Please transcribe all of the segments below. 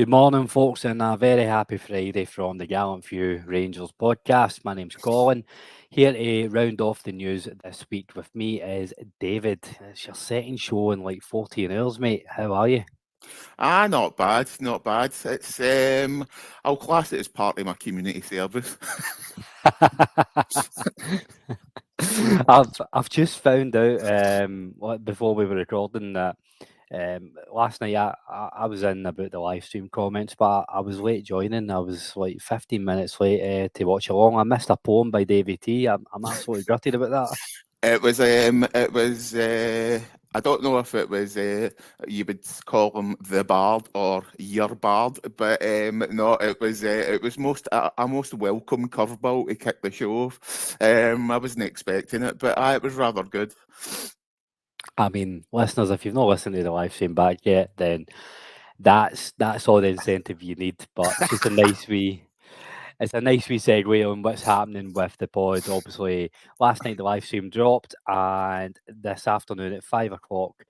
Good morning, folks, and a very happy Friday from the Gallant Few Rangers podcast. My name's Colin. Here to round off the news this week with me is David. It's your second show in like 14 hours, mate. How are you? Not bad, not bad. It's I'll class it as part of my community service. I've just found out before we were recording that last night I was in about the live stream comments, but I was late joining. I was like 15 minutes late to watch along. I missed a poem by Davy T. I'm absolutely gutted about that. I don't know if it was you would call him the bard or your bard, but no, it was a most welcome curveball to kick the show off. I wasn't expecting it, but it was rather good. I mean, listeners, if you've not listened to the live stream back yet, then that's all the incentive you need. But just it's a nice wee segue on what's happening with the pod. Obviously, last night the live stream dropped, and this afternoon at 5 o'clock,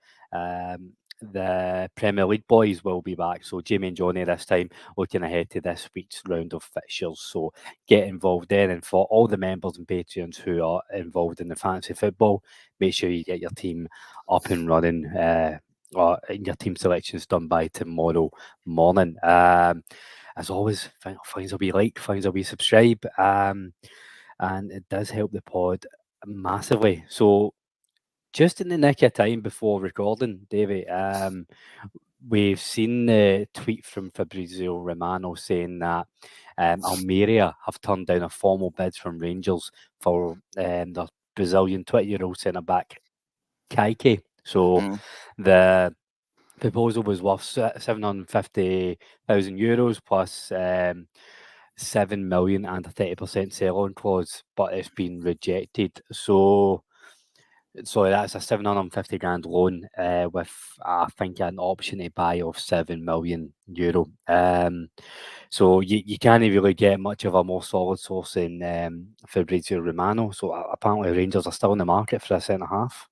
the Premier League boys will be back. So Jamie and Johnny this time looking ahead to this week's round of fixtures. So get involved then, and for all the members and patrons who are involved in the fantasy football, make sure you get your team up and running. Or your team selections done by tomorrow morning. As always, finds a wee like, finds a wee subscribe, and it does help the pod massively. So, just in the nick of time before recording, Davey, we've seen the tweet from Fabrizio Romano saying that Almeria have turned down a formal bid from Rangers for their Brazilian 20-year-old centre back Kaiky. So the proposal was worth €750,000 plus 7 million and a 30% sell-on clause, but it's been rejected. So that's a 750 grand loan with I think an option to buy of €7 million. So you can't really get much of a more solid source in Fabrizio Romano. So apparently Rangers are still in the market for a centre half.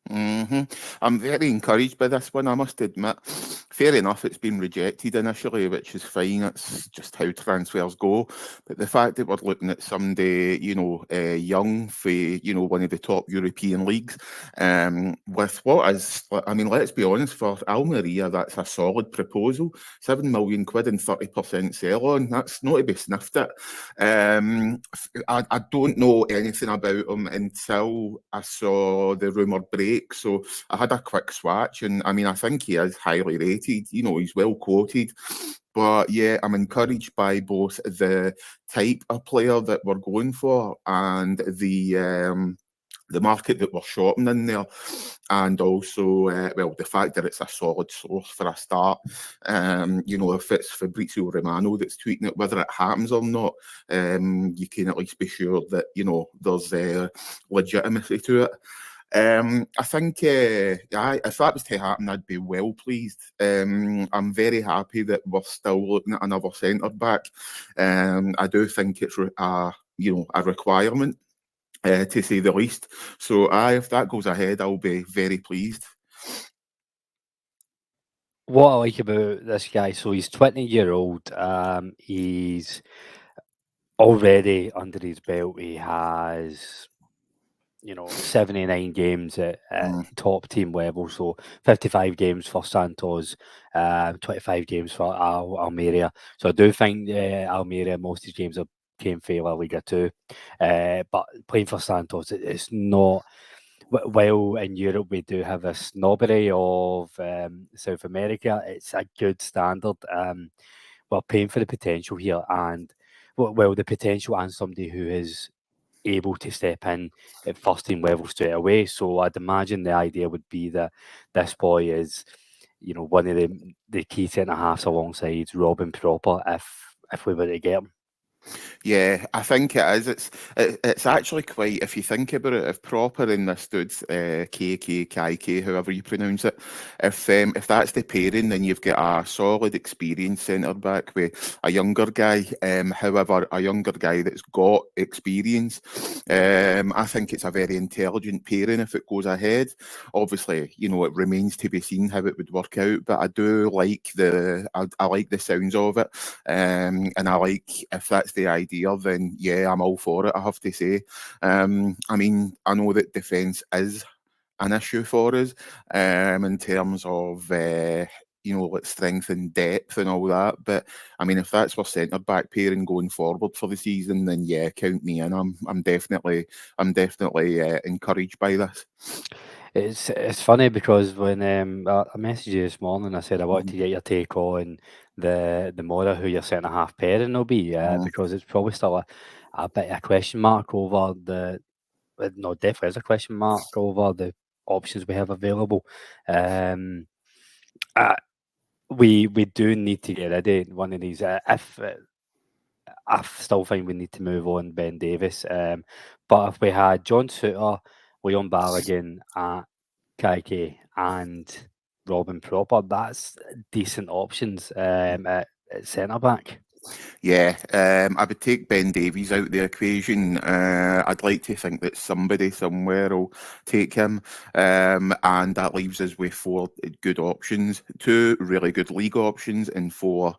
I'm very encouraged by this one, I must admit. Fair enough, it's been rejected initially, which is fine. It's just how transfers go. But the fact that we're looking at somebody, young for, one of the top European leagues, with what is, I mean, let's be honest, for Almeria, that's a solid proposal. £7 million and 30% sell-on. That's not to be sniffed at. I don't know anything about him until I saw the rumour break. So I had a quick swatch, and I mean, I think he is highly rated. He's well quoted. But yeah, I'm encouraged by both the type of player that we're going for and the market that we're shopping in there, and also, the fact that it's a solid source for a start. If it's Fabrizio Romano that's tweeting it, whether it happens or not, you can at least be sure that, there's legitimacy to it. I think, if that was to happen, I'd be well pleased. I'm very happy that we're still looking at another centre back. I do think it's a requirement, to say the least. So, if that goes ahead, I'll be very pleased. What I like about this guy, so he's 20-year-old. He's already under his belt. He has 79 games at top team level, so 55 games for Santos, 25 games for Almeria. So I do think Almeria, most of his games came for La Liga 2, but playing for Santos, it's not. While in Europe we do have a snobbery of South America, it's a good standard. We're paying for the potential here, and the potential and somebody who is able to step in at first team level straight away. So I'd imagine the idea would be that this boy is, one of the key centre halves alongside Robin Proper if we were to get him. Yeah, I think it is. It's actually quite, if you think about it, if Proper and this dude's Kaiky, however you pronounce it, if that's the pairing, then you've got a solid, experienced centre back with a younger guy. However, a younger guy that's got experience. I think it's a very intelligent pairing if it goes ahead. Obviously, it remains to be seen how it would work out, but I do like I like the sounds of it, and I like, if that's the idea, then yeah, I'm all for it, I have to say. I mean, I know that defence is an issue for us, in terms of like strength and depth and all that. But I mean, if that's our centre back pairing going forward for the season, then yeah, count me in. I'm definitely encouraged by this. It's funny because when I messaged you this morning, I said I wanted Mhm, to get your take on the Mora who your centre half pairing will be, mhm. because it's probably still a bit of a question mark over no, definitely is a question mark over the options we have available. Um, uh, we do need to get rid of one of these. If I still think we need to move on Ben Davis. But if we had John Souttar, Leon Balogun, Kaiky and Robin Proper, that's decent options at centre back. Yeah, I would take Ben Davies out the equation. I'd like to think that somebody somewhere will take him, and that leaves us with four good options, two really good league options, and four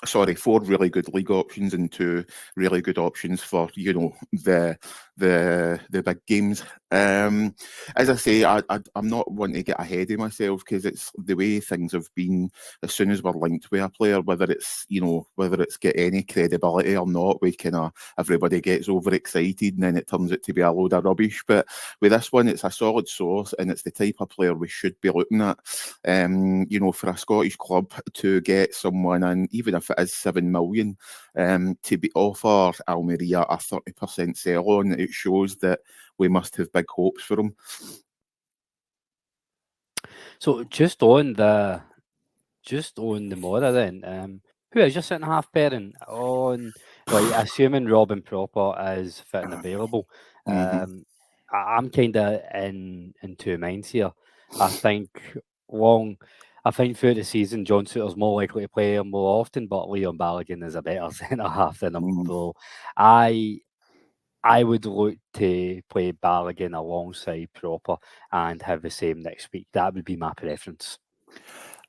really good league options and two really good options for the big games. As I say, I'm not wanting to get ahead of myself because it's the way things have been. As soon as we're linked with a player, whether it's got any credibility or not, everybody gets overexcited and then it turns out to be a load of rubbish. But with this one, it's a solid source and it's the type of player we should be looking at. For a Scottish club to get someone, and even if it is 7 million, to be offer Almeria a 30% sell on, it shows that we must have big hopes for him. So just on the Mora then, who is your centre half pairing on? Like, assuming Robin Proper is fit and available, Mm-hmm. I'm kind of in two minds here. I think long, I think throughout the season, John Souttar's more likely to play him more often, but Leon Balogun is a better centre half than him. Mm-hmm. So I I would look to play Balogun alongside Proper and have the same next week. That would be my preference.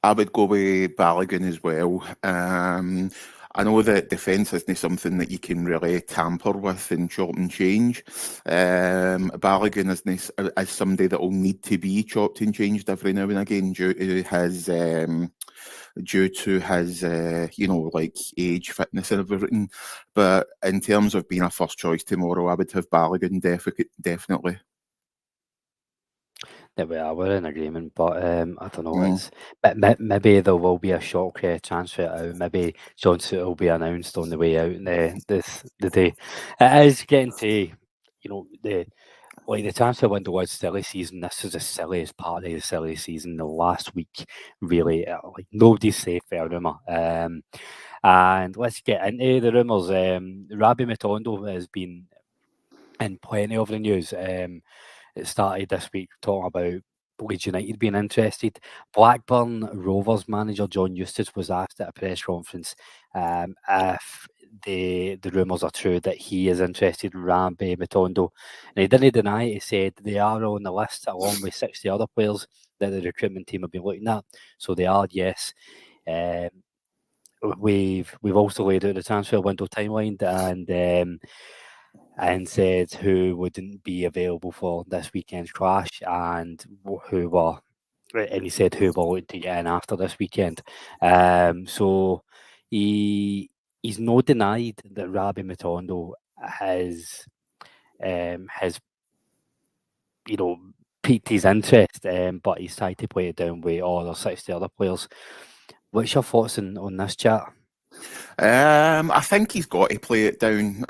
I would go with Balogun as well. I know that defence isn't something that you can really tamper with and chop and change. Balogun is somebody that will need to be chopped and changed every now and again due to his like age, fitness, and everything. But in terms of being a first choice tomorrow, I would have Balogun definitely. Yeah, we're in agreement, but I don't know. Mm. Maybe there will be a shock transfer out. Maybe John Suit will be announced on the way out the day. It is getting to the transfer window was silly season. This is the silliest part of the silly season. The last week, really, like nobody's safe for a rumour. And let's get into the rumours. Rabbi Matondo has been in plenty of the news. It started this week talking about Leeds United being interested. Blackburn Rovers manager John Eustace was asked at a press conference if the rumours are true that he is interested in Rambe Matondo. And he didn't deny it. He said they are on the list along with 60 other players that the recruitment team have been looking at. So they are, yes. Um, we've also laid out the transfer window timeline and said who wouldn't be available for this weekend's clash and who were, and he said who were looking to get in after this weekend. So he's no denied that Rabbi Matondo has piqued his interest, but he's tried to play it down with all the 60 other players. What's your thoughts on this chat? I think he's got to play it down.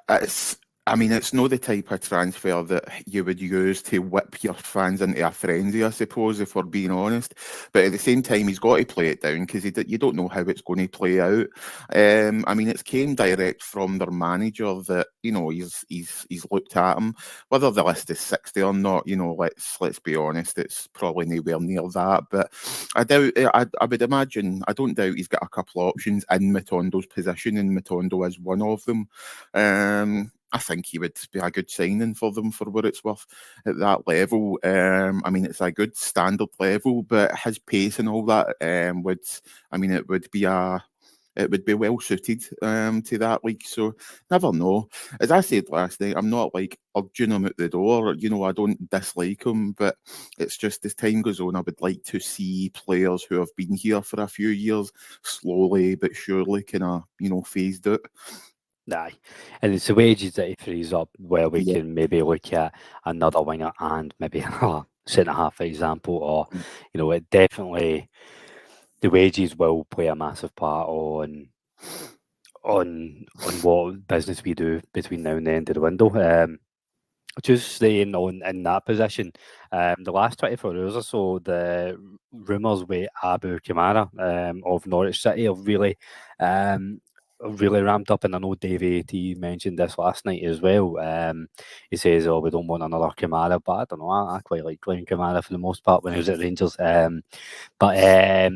It's I mean, it's not the type of transfer that you would use to whip your fans into a frenzy, I suppose, if we're being honest. But at the same time, he's got to play it down because you don't know how it's going to play out. I mean, it's came direct from their manager that he's looked at him. Whether the list is 60 or not, let's be honest, it's probably nowhere near that. But I doubt. I would imagine. I don't doubt he's got a couple of options in Matondo's position, and Matondo is one of them. I think he would be a good signing for them for what it's worth at that level. I mean, it's a good standard level, but his pace and all that it would be well suited to that league. So never know. As I said last night, I'm not like urging him out the door. I don't dislike him, but it's just as time goes on, I would like to see players who have been here for a few years slowly but surely kind of phased out. Aye, and it's the wages that he frees up where we Yeah. can maybe look at another winger and maybe a centre half, for example, or it definitely the wages will play a massive part on what business we do between now and the end of the window. Just staying on in that position, the last 24 hours or so, the rumours with Abu Kamara of Norwich City have really ramped up, and I know David he mentioned this last night as well. He says, "Oh, we don't want another Kamara," but I don't know. I quite like playing Kamara for the most part when he was at Rangers. But a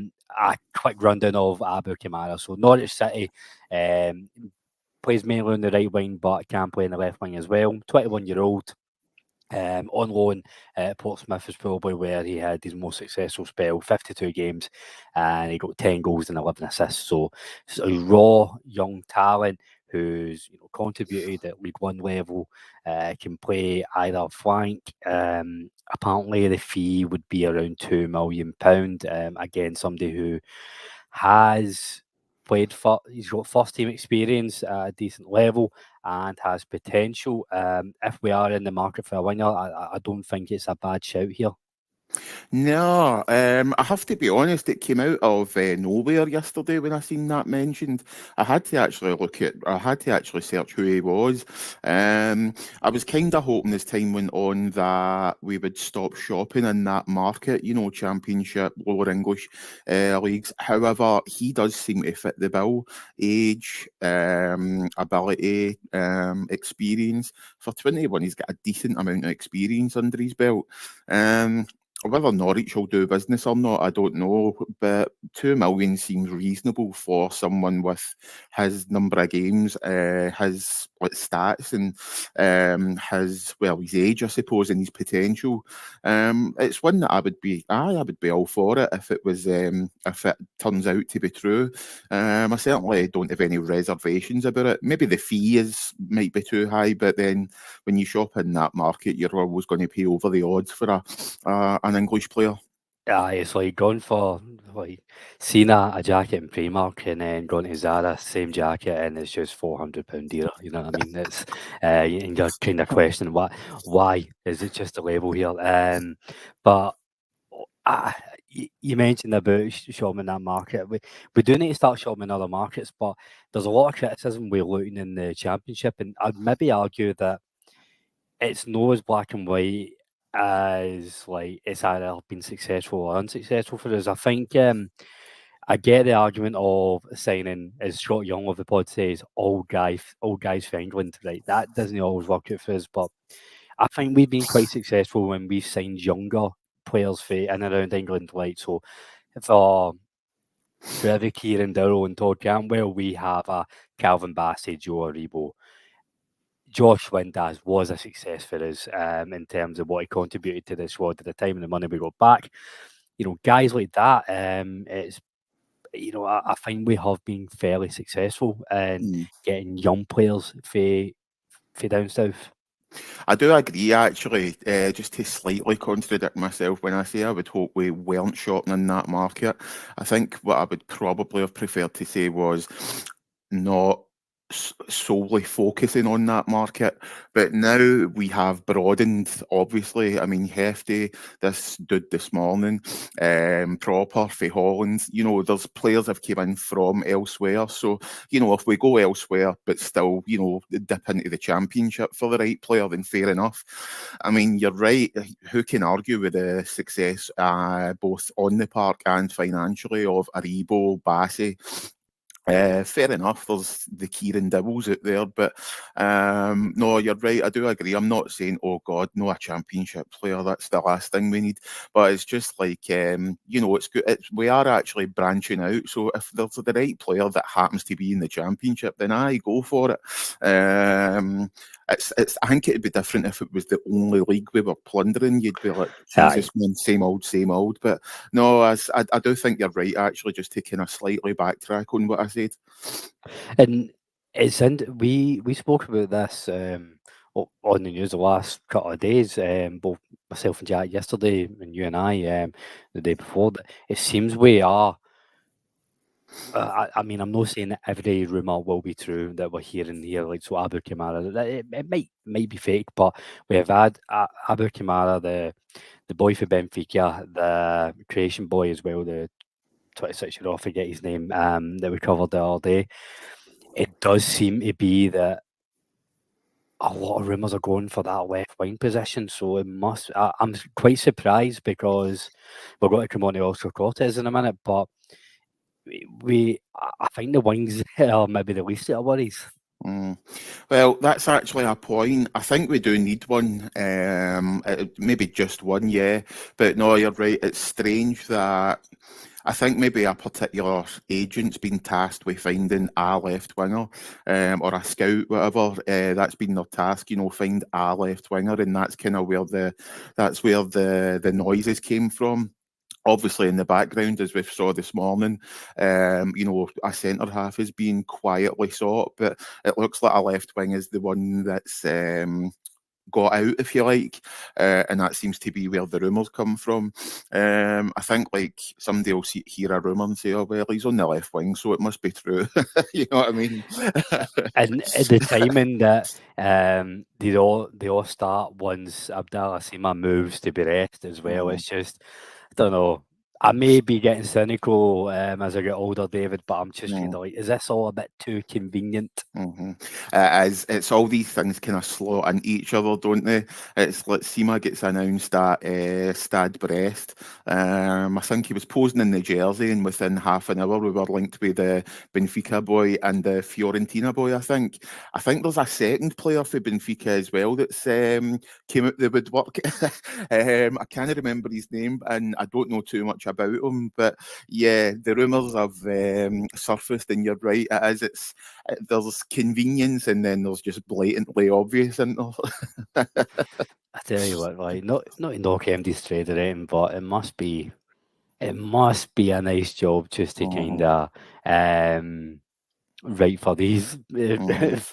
quick rundown of Abu Kamara. So Norwich City. Plays mainly on the right wing, but can play in the left wing as well. 21-year-old. On loan at Portsmouth is probably where he had his most successful spell, 52 games, and he got 10 goals and 11 assists. So it's a raw young talent who's contributed at League One level, can play either flank. Apparently, the fee would be around £2 million. Again, somebody who has he's got first team experience at a decent level and has potential. If we are in the market for a winger, I don't think it's a bad shout here. No, I have to be honest, it came out of nowhere yesterday when I seen that mentioned. I had to actually search who he was. I was kind of hoping as time went on that we would stop shopping in that market, Championship, lower English leagues. However, he does seem to fit the bill. Age, ability, experience. For 21, he's got a decent amount of experience under his belt. Whether Norwich will do business or not, I don't know. But 2 million seems reasonable for someone with his number of games, his stats, and his age, I suppose, and his potential. It's one that I would be all for it if it turns out to be true. I certainly don't have any reservations about it. Maybe the fee might be too high, but then when you shop in that market, you're always going to pay over the odds for an English player. It's like going for seeing a jacket in Primark and then going to Zara, same jacket, and it's just £400 dearer. You know what I mean? It's and you're kind of questioning why is it just a label here? But you mentioned about shopping in that market. We do need to start shopping in other markets, but there's a lot of criticism we're looking in the Championship, and I'd maybe argue that it's not as black and white as like it's either been successful or unsuccessful for us. I think I get the argument of signing, as Scott Young of the pod says, old guys for England. Right, that doesn't always work out for us, but I think we've been quite successful when we've signed younger players for in and around England. Like so, for every Kieran Dowell and Todd Campbell, we have a Calvin Bassey, Joe Aribo. Josh Windass was a success for us in terms of what he contributed to the squad at the time and the money we got back. Guys like that, it's I think we have been fairly successful in getting young players for down south. I do agree, actually, just to slightly contradict myself when I say I would hope we weren't shopping in that market. I think what I would probably have preferred to say was not solely focusing on that market. But now we have broadened, obviously. I mean, Hefty, this dude this morning, Proper for Holland. There's players have came in from elsewhere. So, if we go elsewhere, but still, dip into the championship for the right player, then fair enough. I mean, you're right. Who can argue with the success, both on the park and financially, of Aribo, Bassi? Fair enough, there's the Kieran Dibbles out there, but no, you're right, I do agree. I'm not saying, oh God, no, a championship player, that's the last thing we need, but it's just like, it's good. We are actually branching out, so if there's the right player that happens to be in the championship, then I go for it. I think it'd be different if it was the only league we were plundering. You'd be like, Jesus, Aye. man, same old. But no, I do think you're right, actually, just to kind of slightly backtrack on what I said. And it's we spoke about this on the news the last couple of days, both myself and Jack yesterday, and you and I the day before. That it seems we are. I mean, I'm not saying that every rumour will be true that we're hearing here, like so Abu Kamara. It might be fake, but we have had Abu Kamara, the boy for Benfica, the Croatian boy as well, the 26-year-old, I forget his name, that we covered the other day. It does seem to be that a lot of rumours are going for that left wing position, so it must. I'm quite surprised because we're going to come on to Oscar Cortez in a minute, but I think the wings are maybe the least of our worries. Well, that's actually a point. I think we do need one, maybe just one, yeah. But no, you're right. It's strange that I think maybe a particular agent's been tasked with finding a left winger, or a scout, whatever. That's been their task, find a left winger, and that's kind of where the noises came from. Obviously, in the background, as we saw this morning, a centre half is being quietly sought, but it looks like a left wing is the one that's got out, if you like, and that seems to be where the rumours come from. I think like somebody will hear a rumour and say, "Oh well, he's on the left wing, so it must be true." You know what I mean? And the timing that they all start once Abdallah Sima moves to Brest as well. It's just, I don't know. I may be getting cynical as I get older, David, but I'm just feeling like, is this all a bit too convenient? As it's all these things kind of slot in each other, don't they? It's like Sima gets announced at Stade Brest. I think he was posing in the jersey, and within half an hour we were linked with the Benfica boy and the Fiorentina boy. I think there's a second player for Benfica as well that's came out the woodwork. I can't remember his name, and I don't know too much about him. But yeah, the rumours have surfaced, and you're right. There's convenience, and then there's just blatantly obvious, isn't there? I tell you what, like not to knock MD's trade or anything, but it must be a nice job just to kind of write for these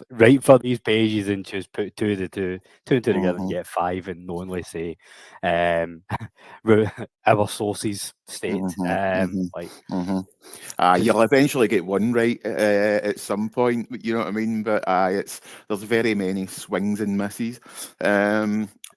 write for these pages and just put two and two together and get five, and knowingly say our sources state like you'll eventually get one right at some point, you know what I mean? But there's very many swings and misses.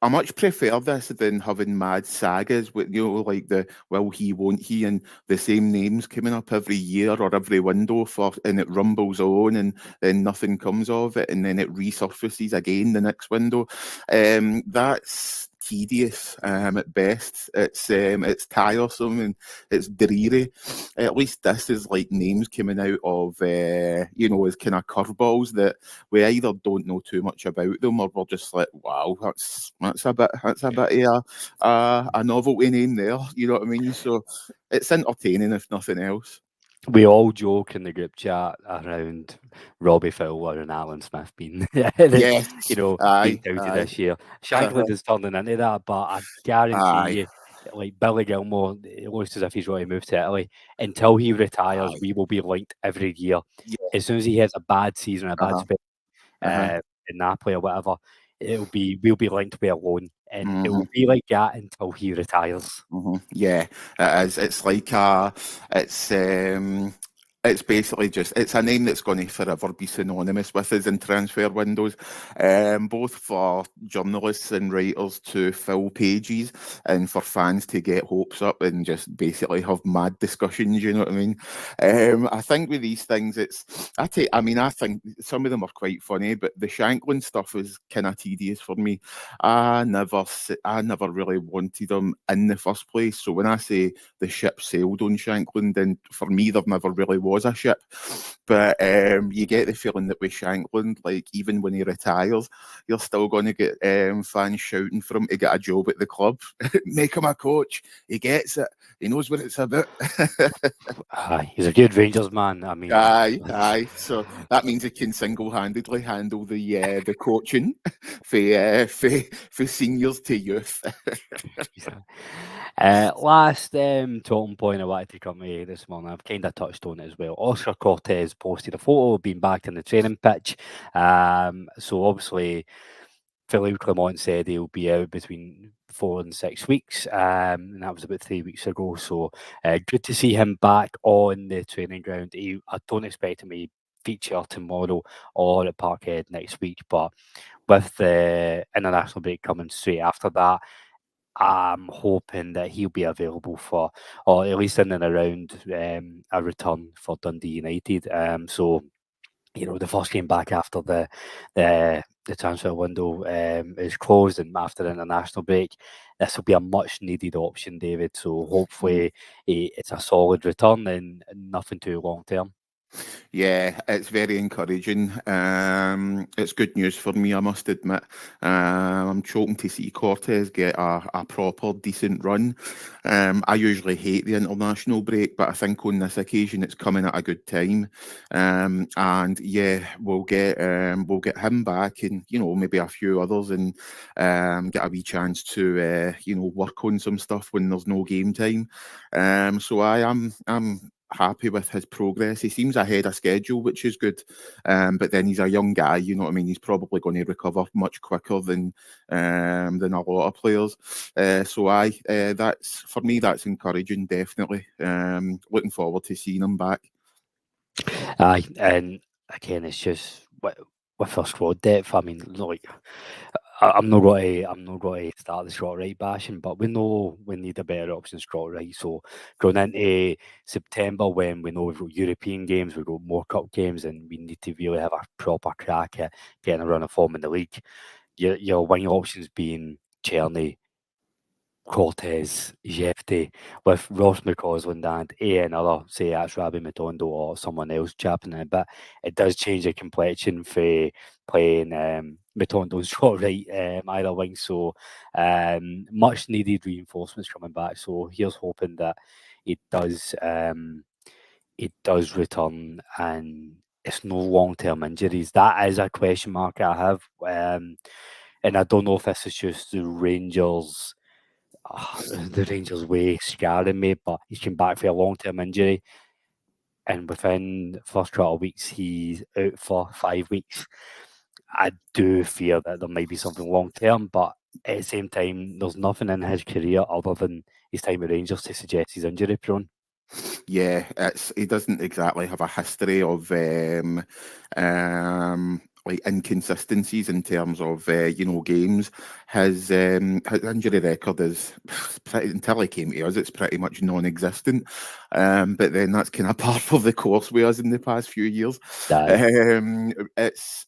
I much prefer this than having mad sagas with, like the will he, won't he, and the same names coming up every year or every window and it rumbles on, and then nothing comes of it, and then it resurfaces again the next window. That's tedious at best. It's tiresome and it's dreary. At least this is like names coming out of as kind of curveballs that we either don't know too much about them, or we're just like, wow, that's a bit of a novelty name there. You know what I mean? So it's entertaining if nothing else. we all joke in the group chat around Robbie Fowler and Alan Smith being, Yes, being touted this year. Shankland is turning into that, but I guarantee you, like Billy Gilmore, it looks as if he's going to move to Italy. Until he retires, we will be linked every year. Yeah. As soon as he has a bad season, a bad spell in Napoli or whatever, we'll be linked with a loan, and it will be like that until he retires. Yeah, it is. It's like It's basically it's a name that's going to forever be synonymous with us in transfer windows, both for journalists and writers to fill pages and for fans to get hopes up and just basically have mad discussions, you know what I mean? I think with these things, I think some of them are quite funny, but the Shanklin stuff is kind of tedious for me. I never really wanted them in the first place. So when I say the ship sailed on Shanklin, then for me there never really was a ship. But you get the feeling that with Shanklin, like even when he retires, you're still going to get fans shouting for him to get a job at the club. Make him a coach. He gets it. He knows what it's about. Aye, he's a good Rangers man. I mean, Aye. So that means he can single-handedly handle the coaching for seniors to youth. last talking point I wanted to come to this morning, I've kind of touched on it as well. Oscar Cortez posted a photo of being back in the training pitch. So obviously, Philippe Clement said he'll be out between 4 and 6 weeks, and that was about 3 weeks ago. So good to see him back on the training ground. I don't expect him to feature tomorrow or at Parkhead next week, but with the international break coming straight after that, I'm hoping that he'll be available for, or at least in and around a return for Dundee United. So the first game back after the transfer window is closed and after the international break, this will be a much needed option, David. So hopefully it's a solid return and nothing too long term. Yeah, it's very encouraging. It's good news for me, I must admit. I'm choking to see Cortez get a proper decent run. I usually hate the international break, but I think on this occasion it's coming at a good time. And yeah, we'll get him back, and maybe a few others, and get a wee chance to work on some stuff when there's no game time. So I'm happy with his progress. He seems ahead of schedule, which is good. But then he's a young guy, you know what I mean? He's probably going to recover much quicker than a lot of players. That's for me, that's encouraging, definitely. Looking forward to seeing him back. Aye, and again, it's just with our squad depth. I mean, like I'm not going to start the Scott Wright bashing, but we know we need a better option, Scott Wright. So going into September, when we know we've got European games, we've got more cup games, and we need to really have a proper crack at getting a run of form in the league. Your wing options being Czerny, Cortez, Jefte, with Ross McCausland and another, say that's Rabbi Matondo or someone else chapping in, but it does change the complexion for playing Matondo and Scott Wright either wing. So much needed reinforcements coming back. So here's hoping that it does return and it's no long term injuries. That is a question mark I have. And I don't know if this is just the Rangers way scarring me, but he's come back for a long-term injury, and within the first couple of weeks he's out for 5 weeks. I do fear that there might be something long-term, but at the same time, there's nothing in his career other than his time at Rangers to suggest he's injury prone. Yeah, he doesn't exactly have a history of like inconsistencies in terms of games. His injury record is pretty, until he came to us, it's pretty much non-existent. But then that's kind of part of the course with us in the past few years. It's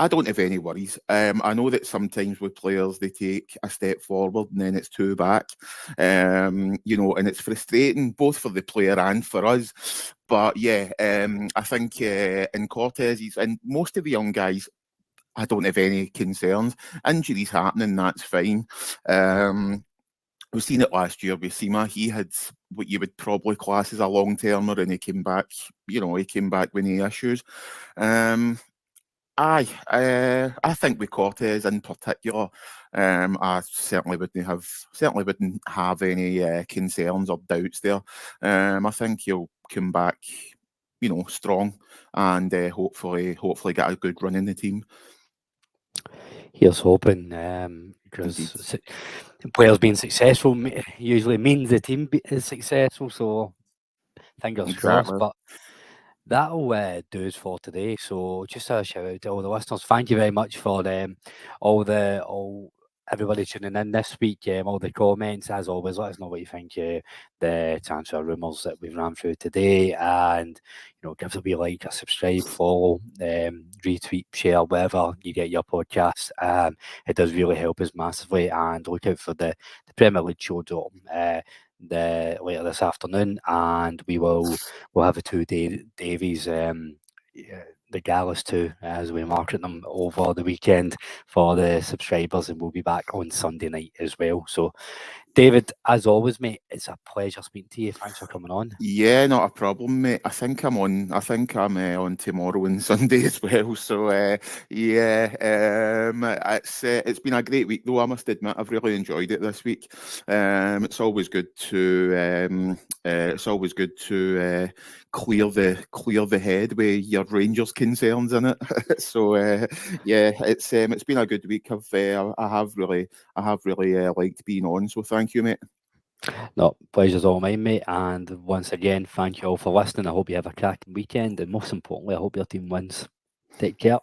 I don't have any worries. I know that sometimes with players they take a step forward and then it's two back. And it's frustrating both for the player and for us. But yeah, I think in Cortez and most of the young guys, I don't have any concerns. Injuries happening, that's fine. We've seen it last year with Sima. He had what you would probably class as a long-termer, and he came back. He came back with any issues. I think with Cortez in particular, I certainly wouldn't have any concerns or doubts there. I think he'll come back, strong, and hopefully get a good run in the team. Here's hoping, because players being successful usually means the team is successful. So fingers crossed. Exactly. But that'll do us for today. So just a shout out to all the listeners. Thank you very much for all everybody tuning in this week. All the comments, as always, let us know what you think. The transfer rumours that we've ran through today, and give us a wee like, a subscribe, follow, retweet, share, wherever you get your podcast. It does really help us massively. And look out for the Premier League show drop later this afternoon, and we'll have the two Davies, the galas too, as we market them over the weekend for the subscribers, and we'll be back on Sunday night as well. So, David, as always, mate, it's a pleasure speaking to you. Thanks for coming on. Yeah, not a problem, mate. I think I'm on tomorrow and Sunday as well. So it's been a great week, though. I must admit, I've really enjoyed it this week. It's always good to clear the head with your Rangers concerns in it. So it's been a good week. I have really liked being on. So thank you, mate. No, pleasure's all mine, mate. And once again, thank you all for listening. I hope you have a cracking weekend, and most importantly, I hope your team wins. Take care.